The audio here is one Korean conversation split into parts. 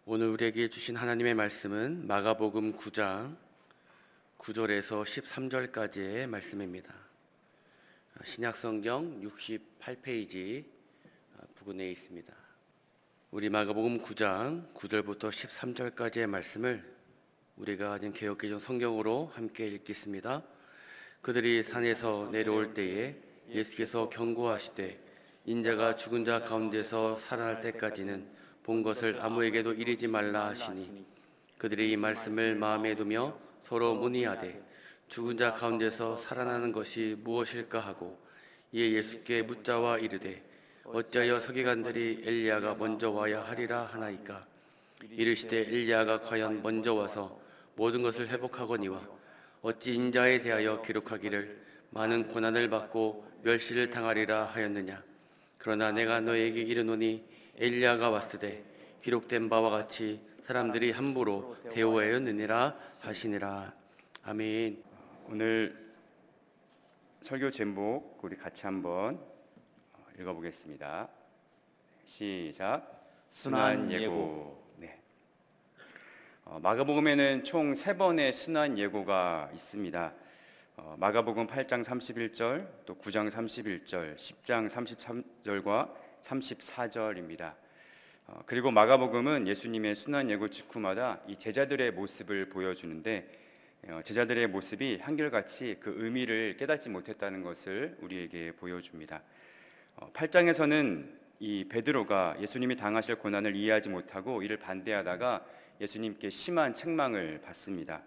오늘 우리에게 주신 하나님의 말씀은 마가복음 9장 9절에서 13절까지의 말씀입니다. 신약성경 68페이지 부근에 있습니다. 우리 마가복음 9장 9절부터 13절까지의 말씀을 우리가 가진 개역개정 성경으로 함께 읽겠습니다. 그들이 산에서 내려올 때에 예수께서 경고하시되 인자가 죽은 자 가운데서 살아날 때까지는 본 것을 아무에게도 이르지 말라 하시니 그들이 이 말씀을 마음에 두며 서로 문의하되 죽은 자 가운데서 살아나는 것이 무엇일까 하고 이에 예수께 묻자와 이르되 어찌하여 서기관들이 엘리야가 먼저 와야 하리라 하나이까. 이르시되 엘리야가 과연 먼저 와서 모든 것을 회복하거니와 어찌 인자에 대하여 기록하기를 많은 고난을 받고 멸시를 당하리라 하였느냐. 그러나 내가 너에게 이르노니 엘리야가 왔으되 기록된 바와 같이 사람들이 함부로 대우하였느니라 하시니라. 아멘. 오늘 설교 제목 우리 같이 한번 읽어보겠습니다. 시작. 순환 예고. 네. 마가복음에는 총 3번의 순환 예고가 있습니다. 마가복음 8장 31절, 또 9장 31절, 10장 33절과 34절입니다. 그리고 마가복음은 예수님의 순환 예고 직후마다 이 제자들의 모습을 보여주는데 제자들의 모습이 한결같이 그 의미를 깨닫지 못했다는 것을 우리에게 보여줍니다. 8장에서는 이 베드로가 예수님이 당하실 고난을 이해하지 못하고 이를 반대하다가 예수님께 심한 책망을 받습니다.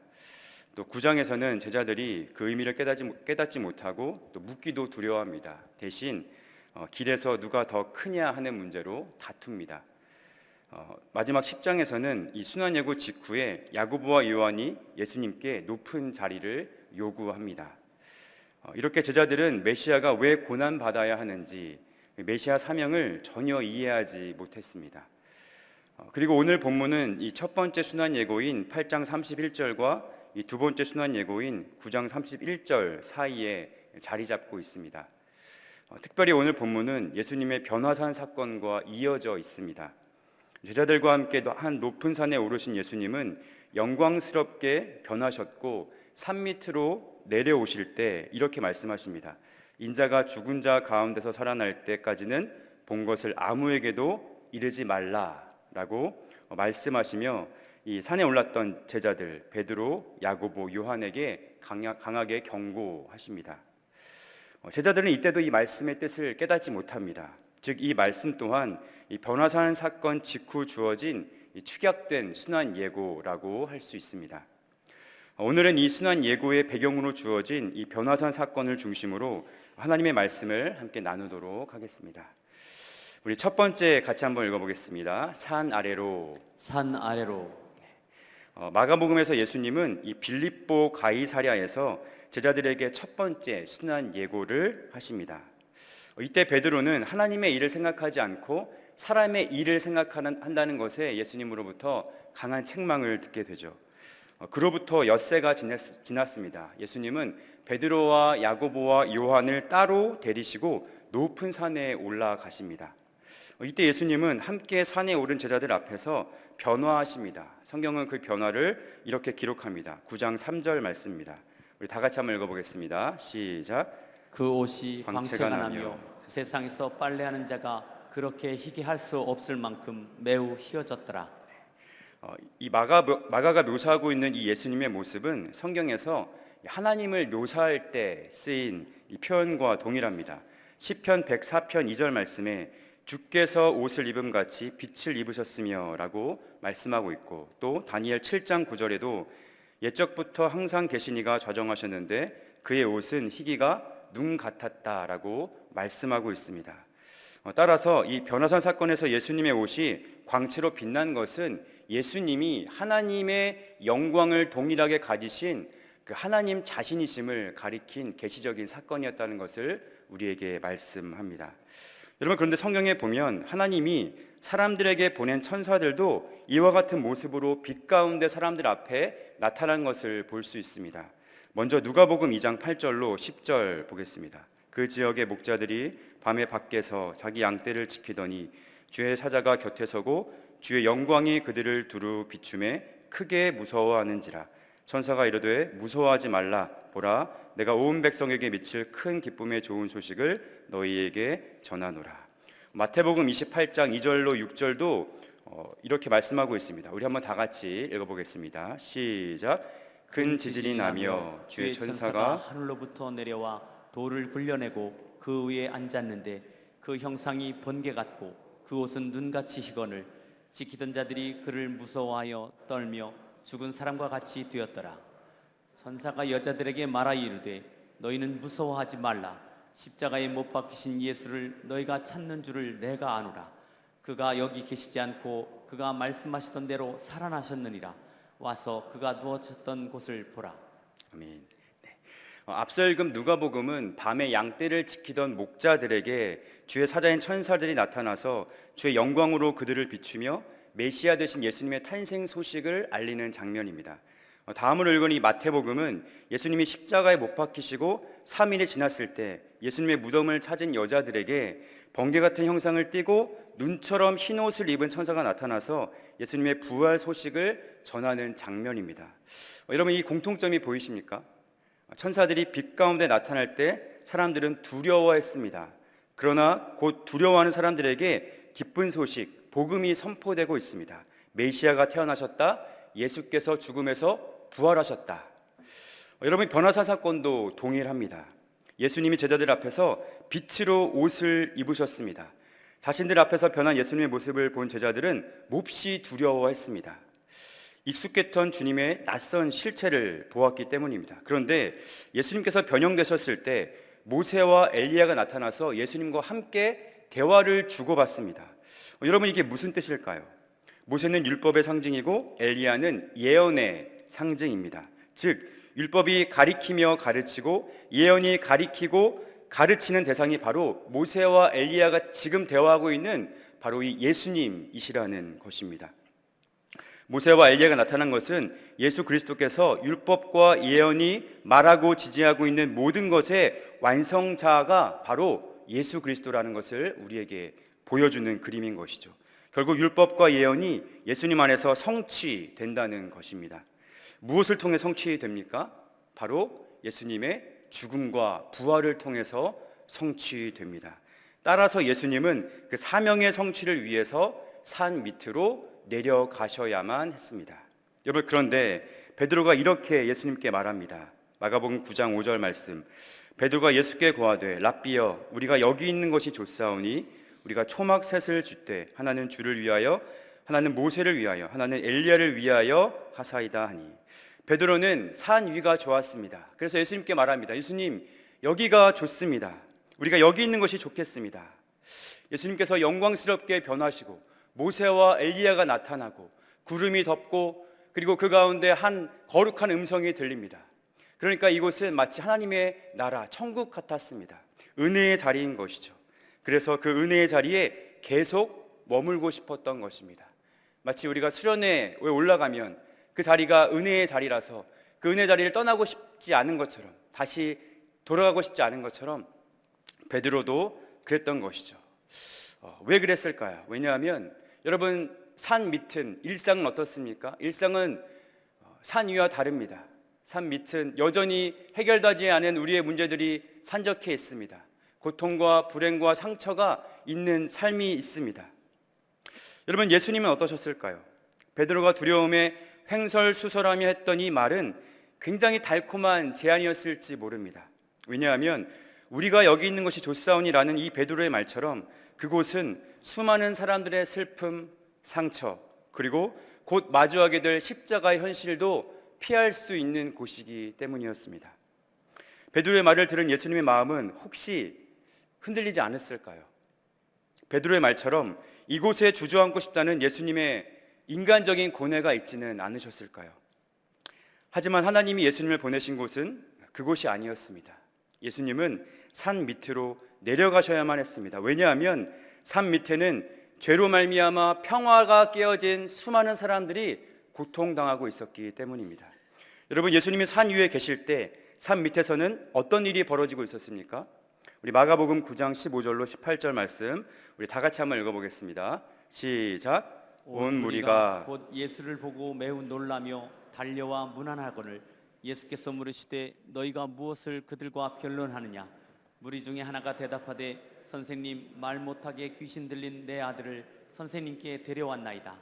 또 9장에서는 제자들이 그 의미를 깨닫지 못하고 또 묻기도 두려워합니다. 대신 길에서 누가 더 크냐 하는 문제로 다툽니다. 마지막 10장에서는 이 순환예고 직후에 야고보와 요한이 예수님께 높은 자리를 요구합니다. 이렇게 제자들은 메시아가 왜 고난받아야 하는지 메시아 사명을 전혀 이해하지 못했습니다. 그리고 오늘 본문은 이 첫 번째 순환예고인 8장 31절과 이 두 번째 순환예고인 9장 31절 사이에 자리 잡고 있습니다. 특별히 오늘 본문은 예수님의 변화산 사건과 이어져 있습니다. 제자들과 함께 한 높은 산에 오르신 예수님은 영광스럽게 변하셨고 산 밑으로 내려오실 때 이렇게 말씀하십니다. 인자가 죽은 자 가운데서 살아날 때까지는 본 것을 아무에게도 이르지 말라라고 말씀하시며 이 산에 올랐던 제자들 베드로, 야고보, 요한에게 강하게 경고하십니다. 제자들은 이때도 이 말씀의 뜻을 깨닫지 못합니다. 즉 이 말씀 또한 이 변화산 사건 직후 주어진 이 축약된 순환 예고라고 할 수 있습니다. 오늘은 이 순환 예고의 배경으로 주어진 이 변화산 사건을 중심으로 하나님의 말씀을 함께 나누도록 하겠습니다. 우리 첫 번째 같이 한번 읽어보겠습니다. 산 아래로. 산 아래로. 마가복음에서 예수님은 이 빌립보 가이사랴에서 제자들에게 첫 번째 순환 예고를 하십니다. 이때 베드로는 하나님의 일을 생각하지 않고 사람의 일을 생각한다는 것에 예수님으로부터 강한 책망을 듣게 되죠. 그로부터 엿새가 지났습니다. 예수님은 베드로와 야고보와 요한을 따로 데리시고 높은 산에 올라가십니다. 이때 예수님은 함께 산에 오른 제자들 앞에서 변화하십니다. 성경은 그 변화를 이렇게 기록합니다. 9장 3절 말씀입니다. 우리 다 같이 한번 읽어보겠습니다. 시작. 그 옷이 광채가 나며 세상에서 빨래하는 자가 그렇게 희게 할 수 없을 만큼 매우 희어졌더라. 이 마가가 묘사하고 있는 이 예수님의 모습은 성경에서 하나님을 묘사할 때 쓰인 이 표현과 동일합니다. 시편 104편 2절 말씀에 주께서 옷을 입음 같이 빛을 입으셨으며 라고 말씀하고 있고, 또 다니엘 7장 9절에도 옛적부터 항상 계시니가 좌정하셨는데 그의 옷은 희기가 눈 같았다라고 말씀하고 있습니다. 따라서 이 변화산 사건에서 예수님의 옷이 광채로 빛난 것은 예수님이 하나님의 영광을 동일하게 가지신 그 하나님 자신이심을 가리킨 계시적인 사건이었다는 것을 우리에게 말씀합니다. 여러분, 그런데 성경에 보면 하나님이 사람들에게 보낸 천사들도 이와 같은 모습으로 빛 가운데 사람들 앞에 나타난 것을 볼 수 있습니다. 먼저 누가복음 2장 8절로 10절 보겠습니다. 그 지역의 목자들이 밤에 밖에서 자기 양떼를 지키더니 주의 사자가 곁에 서고 주의 영광이 그들을 두루 비춤에 크게 무서워하는지라. 천사가 이르되 무서워하지 말라. 보라, 내가 온 백성에게 미칠 큰 기쁨의 좋은 소식을 너희에게 전하노라. 마태복음 28장 2절로 6절도 이렇게 말씀하고 있습니다. 우리 한번 다 같이 읽어보겠습니다. 시작. 큰 지진이 나며 주의 천사가 하늘로부터 내려와 돌을 굴려내고 그 위에 앉았는데 그 형상이 번개 같고 그 옷은 눈같이 희건을 지키던 자들이 그를 무서워하여 떨며 죽은 사람과 같이 되었더라. 천사가 여자들에게 말하 이르되 너희는 무서워하지 말라. 십자가에 못 박히신 예수를 너희가 찾는 줄을 내가 아노라. 그가 여기 계시지 않고 그가 말씀하시던 대로 살아나셨느니라. 와서 그가 누워졌던 곳을 보라. 아멘. 네. 앞서 읽은 누가복음은 밤에 양떼를 지키던 목자들에게 주의 사자인 천사들이 나타나서 주의 영광으로 그들을 비추며 메시아 되신 예수님의 탄생 소식을 알리는 장면입니다. 다음으로 읽은 이 마태복음은 예수님이 십자가에 못 박히시고 3일이 지났을 때 예수님의 무덤을 찾은 여자들에게 번개 같은 형상을 띠고 눈처럼 흰 옷을 입은 천사가 나타나서 예수님의 부활 소식을 전하는 장면입니다. 여러분, 이 공통점이 보이십니까? 천사들이 빛 가운데 나타날 때 사람들은 두려워했습니다. 그러나 곧 두려워하는 사람들에게 기쁜 소식, 복음이 선포되고 있습니다. 메시아가 태어나셨다. 예수께서 죽음에서 부활하셨다. 여러분, 변화사 사건도 동일합니다. 예수님이 제자들 앞에서 빛으로 옷을 입으셨습니다. 자신들 앞에서 변한 예수님의 모습을 본 제자들은 몹시 두려워했습니다. 익숙했던 주님의 낯선 실체를 보았기 때문입니다. 그런데 예수님께서 변형되셨을 때 모세와 엘리야가 나타나서 예수님과 함께 대화를 주고받습니다. 여러분, 이게 무슨 뜻일까요? 모세는 율법의 상징이고 엘리야는 예언의 상징입니다. 즉, 율법이 가리키며 가르치고 예언이 가리키고 가르치는 대상이 바로 모세와 엘리야가 지금 대화하고 있는 바로 이 예수님이시라는 것입니다. 모세와 엘리야가 나타난 것은 예수 그리스도께서 율법과 예언이 말하고 지지하고 있는 모든 것의 완성자가 바로 예수 그리스도라는 것을 우리에게 보여주는 그림인 것이죠. 결국 율법과 예언이 예수님 안에서 성취된다는 것입니다. 무엇을 통해 성취됩니까? 바로 예수님의 죽음과 부활을 통해서 성취됩니다. 따라서 예수님은 그 사명의 성취를 위해서 산 밑으로 내려가셔야만 했습니다. 여러분, 그런데 베드로가 이렇게 예수님께 말합니다. 마가복음 9장 5절 말씀. 베드로가 예수께 고하되 랍비여, 우리가 여기 있는 것이 좋사오니 우리가 초막 셋을 줍되 하나는 주를 위하여, 하나는 모세를 위하여, 하나는 엘리야를 위하여 하사이다 하니. 베드로는 산 위가 좋았습니다. 그래서 예수님께 말합니다. 예수님, 여기가 좋습니다. 우리가 여기 있는 것이 좋겠습니다. 예수님께서 영광스럽게 변하시고 모세와 엘리야가 나타나고 구름이 덮고 그리고 그 가운데 한 거룩한 음성이 들립니다. 그러니까 이곳은 마치 하나님의 나라, 천국 같았습니다. 은혜의 자리인 것이죠. 그래서 그 은혜의 자리에 계속 머물고 싶었던 것입니다. 마치 우리가 수련회에 올라가면 그 자리가 은혜의 자리라서 그 은혜의 자리를 떠나고 싶지 않은 것처럼, 다시 돌아가고 싶지 않은 것처럼 베드로도 그랬던 것이죠. 왜 그랬을까요? 왜냐하면 여러분, 산 밑은, 일상은 어떻습니까? 일상은 산 위와 다릅니다. 산 밑은 여전히 해결되지 않은 우리의 문제들이 산적해 있습니다. 고통과 불행과 상처가 있는 삶이 있습니다. 여러분, 예수님은 어떠셨을까요? 베드로가 두려움에 횡설수설하며 했던 이 말은 굉장히 달콤한 제안이었을지 모릅니다. 왜냐하면 우리가 여기 있는 것이 좋사오니라는 이 베드로의 말처럼 그곳은 수많은 사람들의 슬픔, 상처, 그리고 곧 마주하게 될 십자가의 현실도 피할 수 있는 곳이기 때문이었습니다. 베드로의 말을 들은 예수님의 마음은 혹시 흔들리지 않았을까요? 베드로의 말처럼 이곳에 주저앉고 싶다는 예수님의 인간적인 고뇌가 있지는 않으셨을까요? 하지만 하나님이 예수님을 보내신 곳은 그곳이 아니었습니다. 예수님은 산 밑으로 내려가셔야만 했습니다. 왜냐하면 산 밑에는 죄로 말미암아 평화가 깨어진 수많은 사람들이 고통당하고 있었기 때문입니다. 여러분, 예수님이 산 위에 계실 때 산 밑에서는 어떤 일이 벌어지고 있었습니까? 우리 마가복음 9장 15절로 18절 말씀 우리 다 같이 한번 읽어보겠습니다. 시작. 온 무리가 곧 예수를 보고 매우 놀라며 달려와 문안하거늘 예수께서 물으시되 너희가 무엇을 그들과 변론하느냐. 무리 중에 하나가 대답하되 선생님, 말 못하게 귀신 들린 내 아들을 선생님께 데려왔나이다.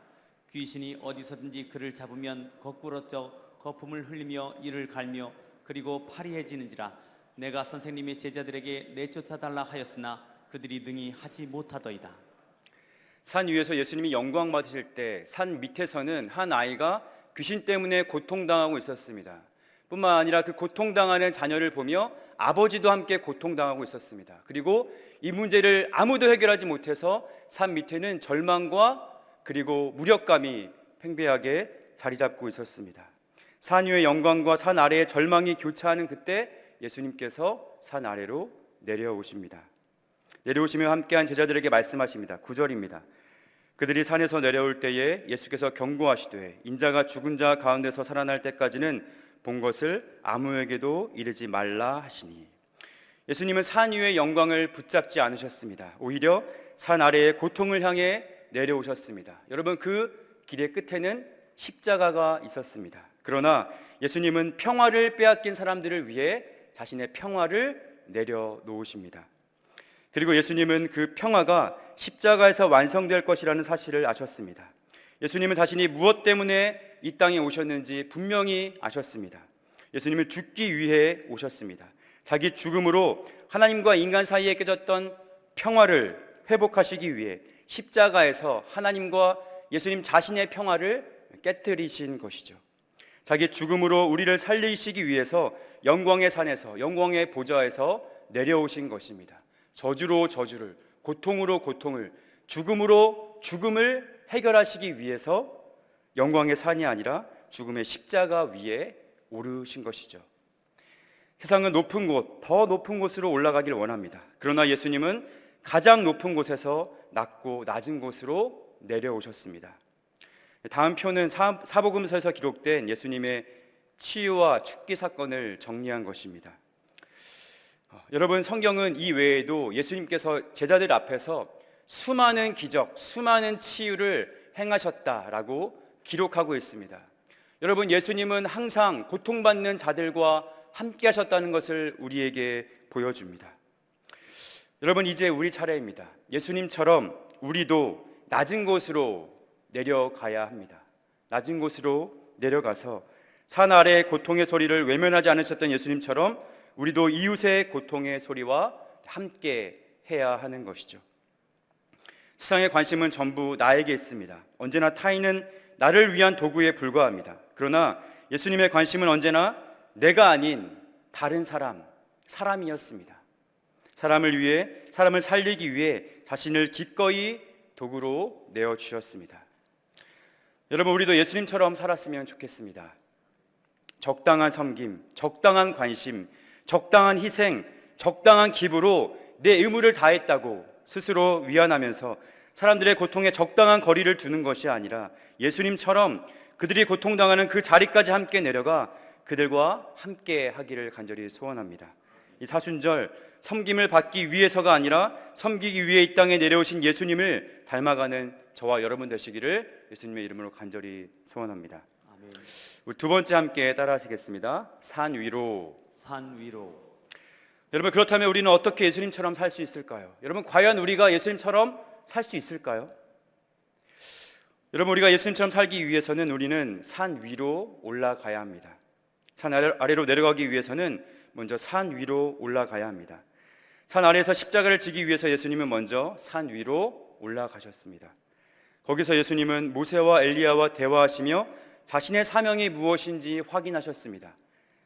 귀신이 어디서든지 그를 잡으면 거꾸러져 거품을 흘리며 이를 갈며 그리고 파리해지는지라. 내가 선생님의 제자들에게 내쫓아달라 하였으나 그들이 능히 하지 못하더이다. 산 위에서 예수님이 영광 받으실 때 산 밑에서는 한 아이가 귀신 때문에 고통당하고 있었습니다. 뿐만 아니라 그 고통당하는 자녀를 보며 아버지도 함께 고통당하고 있었습니다. 그리고 이 문제를 아무도 해결하지 못해서 산 밑에는 절망과 그리고 무력감이 팽배하게 자리 잡고 있었습니다. 산 위의 영광과 산 아래의 절망이 교차하는 그때 예수님께서 산 아래로 내려오십니다. 내려오시며 함께한 제자들에게 말씀하십니다. 9절입니다. 그들이 산에서 내려올 때에 예수께서 경고하시되 인자가 죽은 자 가운데서 살아날 때까지는 본 것을 아무에게도 이르지 말라 하시니. 예수님은 산 위의 영광을 붙잡지 않으셨습니다. 오히려 산 아래의 고통을 향해 내려오셨습니다. 여러분, 그 길의 끝에는 십자가가 있었습니다. 그러나 예수님은 평화를 빼앗긴 사람들을 위해 자신의 평화를 내려놓으십니다. 그리고 예수님은 그 평화가 십자가에서 완성될 것이라는 사실을 아셨습니다. 예수님은 자신이 무엇 때문에 이 땅에 오셨는지 분명히 아셨습니다. 예수님은 죽기 위해 오셨습니다. 자기 죽음으로 하나님과 인간 사이에 깨졌던 평화를 회복하시기 위해 십자가에서 하나님과 예수님 자신의 평화를 깨뜨리신 것이죠. 자기 죽음으로 우리를 살리시기 위해서 영광의 산에서, 영광의 보좌에서 내려오신 것입니다. 저주로 저주를, 고통으로 고통을, 죽음으로 죽음을 해결하시기 위해서 영광의 산이 아니라 죽음의 십자가 위에 오르신 것이죠. 세상은 높은 곳, 더 높은 곳으로 올라가길 원합니다. 그러나 예수님은 가장 높은 곳에서 낮고 낮은 곳으로 내려오셨습니다. 다음 표는 사복음서에서 기록된 예수님의 치유와 축기 사건을 정리한 것입니다. 여러분, 성경은 이 외에도 예수님께서 제자들 앞에서 수많은 기적, 수많은 치유를 행하셨다라고 기록하고 있습니다. 여러분, 예수님은 항상 고통받는 자들과 함께 하셨다는 것을 우리에게 보여줍니다. 여러분, 이제 우리 차례입니다. 예수님처럼 우리도 낮은 곳으로 내려가야 합니다. 낮은 곳으로 내려가서 산 아래의 고통의 소리를 외면하지 않으셨던 예수님처럼 우리도 이웃의 고통의 소리와 함께 해야 하는 것이죠. 세상의 관심은 전부 나에게 있습니다. 언제나 타인은 나를 위한 도구에 불과합니다. 그러나 예수님의 관심은 언제나 내가 아닌 다른 사람이었습니다. 사람을 위해, 사람을 살리기 위해 자신을 기꺼이 도구로 내어주셨습니다. 여러분, 우리도 예수님처럼 살았으면 좋겠습니다. 적당한 섬김, 적당한 관심, 적당한 희생, 적당한 기부로 내 의무를 다했다고 스스로 위안하면서 사람들의 고통에 적당한 거리를 두는 것이 아니라 예수님처럼 그들이 고통당하는 그 자리까지 함께 내려가 그들과 함께 하기를 간절히 소원합니다. 이 사순절, 섬김을 받기 위해서가 아니라 섬기기 위해 이 땅에 내려오신 예수님을 닮아가는 저와 여러분 되시기를 예수님의 이름으로 간절히 소원합니다. 아멘. 우리 두 번째 함께 따라하시겠습니다. 산 위로. 산 위로. 여러분, 그렇다면 우리는 어떻게 예수님처럼 살 수 있을까요? 여러분, 과연 우리가 예수님처럼 살 수 있을까요? 여러분, 우리가 예수님처럼 살기 위해서는 우리는 산 위로 올라가야 합니다. 산 아래로 내려가기 위해서는 먼저 산 위로 올라가야 합니다. 산 아래에서 십자가를 지기 위해서 예수님은 먼저 산 위로 올라가셨습니다. 거기서 예수님은 모세와 엘리야와 대화하시며 자신의 사명이 무엇인지 확인하셨습니다.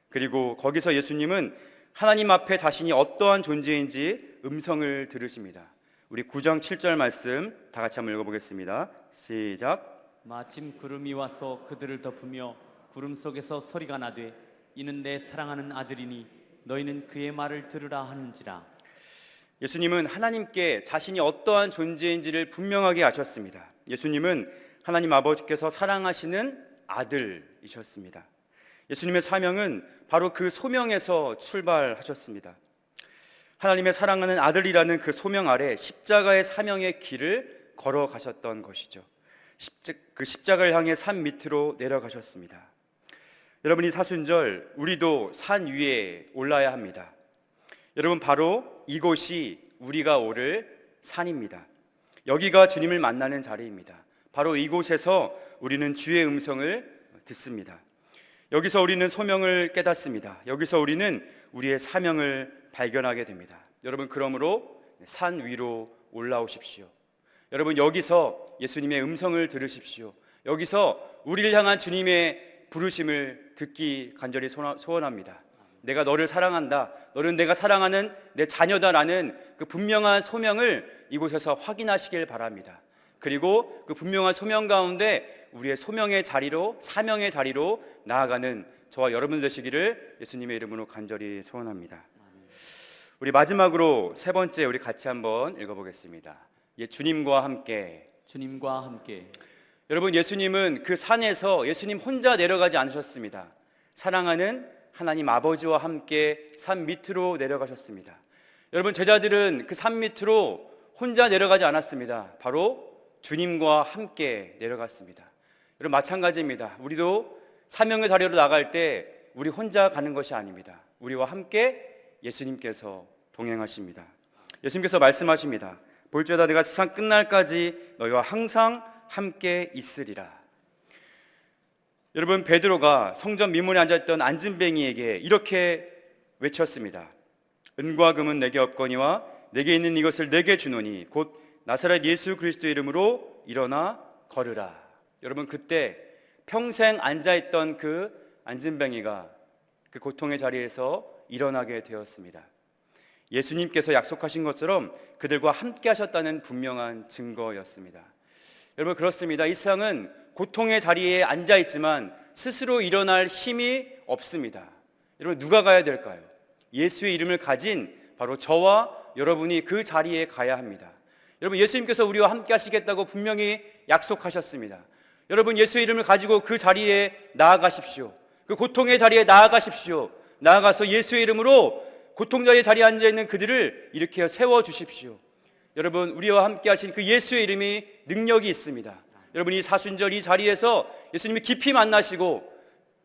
그리고 거기서 예수님은 하나님 앞에 자신이 어떠한 존재인지 음성을 들으십니다. 우리 9장 7절 말씀 다 같이 한번 읽어보겠습니다. 시작. 마침 구름이 와서 그들을 덮으며 구름 속에서 소리가 나되 이는 내 사랑하는 아들이니 너희는 그의 말을 들으라 하는지라. 예수님은 하나님께 자신이 어떠한 존재인지를 분명하게 아셨습니다. 예수님은 하나님 아버지께서 사랑하시는 아들이셨습니다. 예수님의 사명은 바로 그 소명에서 출발하셨습니다. 하나님의 사랑하는 아들이라는 그 소명 아래 십자가의 사명의 길을 걸어가셨던 것이죠. 그 십자가를 향해 산 밑으로 내려가셨습니다. 여러분, 이 사순절 우리도 산 위에 올라야 합니다. 여러분, 바로 이곳이 우리가 오를 산입니다. 여기가 주님을 만나는 자리입니다. 바로 이곳에서 우리는 주의 음성을 듣습니다. 여기서 우리는 소명을 깨닫습니다. 여기서 우리는 우리의 사명을 발견하게 됩니다. 여러분, 그러므로 산 위로 올라오십시오. 여러분, 여기서 예수님의 음성을 들으십시오. 여기서 우리를 향한 주님의 부르심을 듣기 간절히 소원합니다. 내가 너를 사랑한다, 너는 내가 사랑하는 내 자녀다라는 그 분명한 소명을 이곳에서 확인하시길 바랍니다. 그리고 그 분명한 소명 가운데 우리의 소명의 자리로, 사명의 자리로 나아가는 저와 여러분 되시기를 예수님의 이름으로 간절히 소원합니다. 우리 마지막으로 세 번째, 우리 같이 한번 읽어보겠습니다. 주님과 함께. 주님과 함께. 여러분, 예수님은 그 산에서 예수님 혼자 내려가지 않으셨습니다. 사랑하는 하나님 아버지와 함께 산 밑으로 내려가셨습니다. 여러분, 제자들은 그 산 밑으로 혼자 내려가지 않았습니다. 바로 주님과 함께 내려갔습니다. 여러분, 마찬가지입니다. 우리도 사명의 자리로 나갈 때 우리 혼자 가는 것이 아닙니다. 우리와 함께 예수님께서 동행하십니다. 예수님께서 말씀하십니다. 볼지어다 내가 세상 끝날까지 너희와 항상 함께 있으리라. 여러분, 베드로가 성전 미문에 앉아있던 안진뱅이에게 이렇게 외쳤습니다. 은과 금은 내게 없거니와 내게 있는 이것을 내게 주노니 곧 나사렛 예수 그리스도의 이름으로 일어나 걸으라. 여러분, 그때 평생 앉아있던 그 안진뱅이가 그 고통의 자리에서 일어나게 되었습니다. 예수님께서 약속하신 것처럼 그들과 함께 하셨다는 분명한 증거였습니다. 여러분, 그렇습니다. 이 세상은 고통의 자리에 앉아있지만 스스로 일어날 힘이 없습니다. 여러분, 누가 가야 될까요? 예수의 이름을 가진 바로 저와 여러분이 그 자리에 가야 합니다. 여러분, 예수님께서 우리와 함께 하시겠다고 분명히 약속하셨습니다. 여러분, 예수의 이름을 가지고 그 자리에 나아가십시오. 그 고통의 자리에 나아가십시오. 나아가서 예수의 이름으로 고통자의 자리에 앉아있는 그들을 일으켜 세워주십시오. 여러분, 우리와 함께 하신 그 예수의 이름이 능력이 있습니다. 여러분, 이 사순절 이 자리에서 예수님이 깊이 만나시고,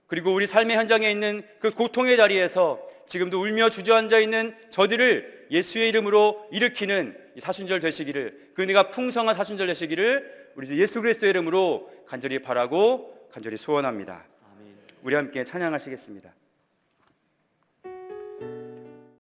그리고 우리 삶의 현장에 있는 그 고통의 자리에서 지금도 울며 주저앉아 있는 저들을 예수의 이름으로 일으키는 이 사순절 되시기를, 그 은혜가 풍성한 사순절 되시기를 우리 예수 그리스도의 이름으로 간절히 바라고 간절히 소원합니다. 우리 함께 찬양하시겠습니다.